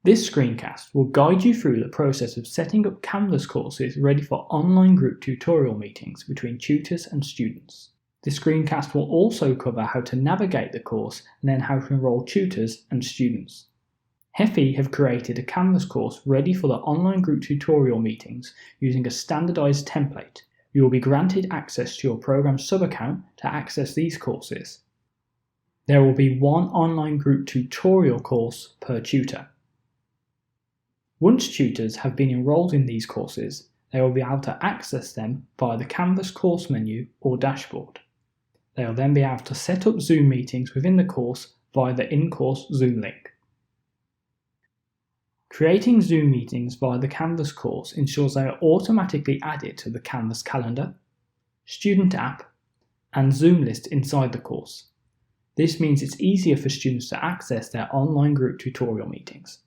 This screencast will guide you through the process of setting up Canvas courses ready for online group tutorial meetings between tutors and students. This screencast will also cover how to navigate the course and then how to enrol tutors and students. HEFI have created a Canvas course ready for the online group tutorial meetings using a standardized template. You will be granted access to your program sub-account to access these courses. There will be one online group tutorial course per tutor. Once tutors have been enrolled in these courses, they will be able to access them via the Canvas course menu or dashboard. They will then be able to set up Zoom meetings within the course via the in-course Zoom link. Creating Zoom meetings via the Canvas course ensures they are automatically added to the Canvas calendar, student app, and Zoom list inside the course. This means it's easier for students to access their online group tutorial meetings.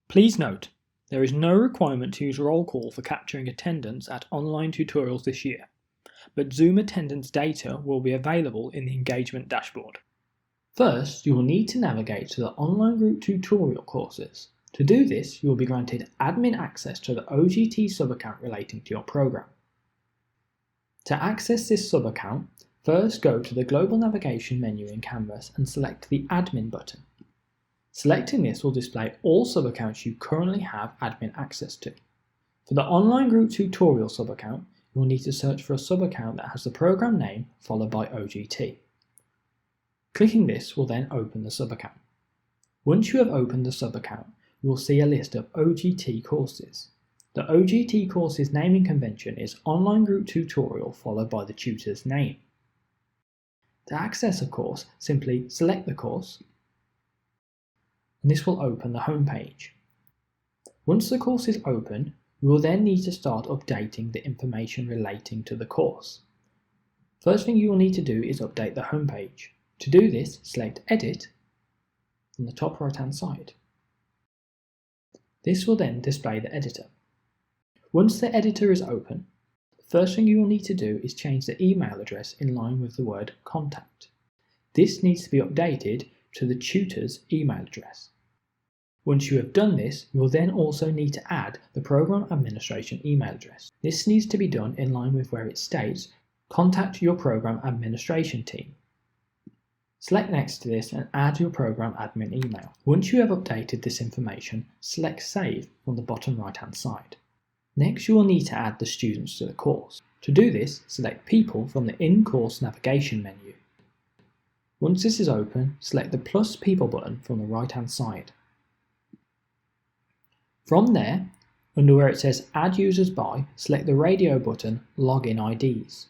Please note, there is no requirement to use roll call for capturing attendance at online tutorials this year, but Zoom attendance data will be available in the engagement dashboard. First, you will need to navigate to the online group tutorial courses. To do this, you will be granted admin access to the OGT sub-account relating to your program. To access this sub-account, first go to the Global Navigation menu in Canvas and select the Admin button. Selecting this will display all sub-accounts you currently have admin access to. For the online group tutorial sub-account, you will need to search for a sub-account that has the program name followed by OGT. Clicking this will then open the sub-account. Once you have opened the sub-account, you will see a list of OGT courses. The OGT courses naming convention is Online Group Tutorial followed by the tutor's name. To access a course, simply select the course, and this will open the home page. Once the course is open, you will then need to start updating the information relating to the course. First thing you will need to do is update the home page. To do this, select Edit on the top right hand side. This will then display the editor. Once the editor is open, the first thing you will need to do is change the email address in line with the word contact. This needs to be updated to the tutor's email address. Once you have done this, you will then also need to add the program administration email address. This needs to be done in line with where it states, contact your program administration team. Select next to this and add your program admin email. Once you have updated this information, select Save on the bottom right hand side. Next, you will need to add the students to the course. To do this, select People from the in-course navigation menu. Once this is open, select the plus People button from the right hand side. From there, under where it says Add Users By, select the radio button Login IDs.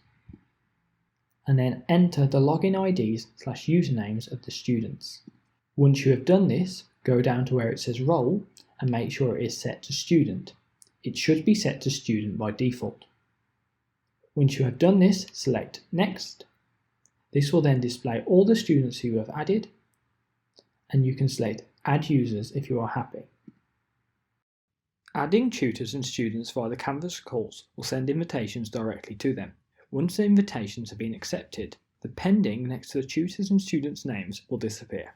And then enter the login IDs/usernames of the students. Once you have done this, go down to where it says Role and make sure it is set to Student. It should be set to Student by default. Once you have done this, select Next. This will then display all the students who you have added, and you can select Add Users if you are happy. Adding tutors and students via the Canvas course will send invitations directly to them. Once the invitations have been accepted, the pending next to the tutors and students' names will disappear.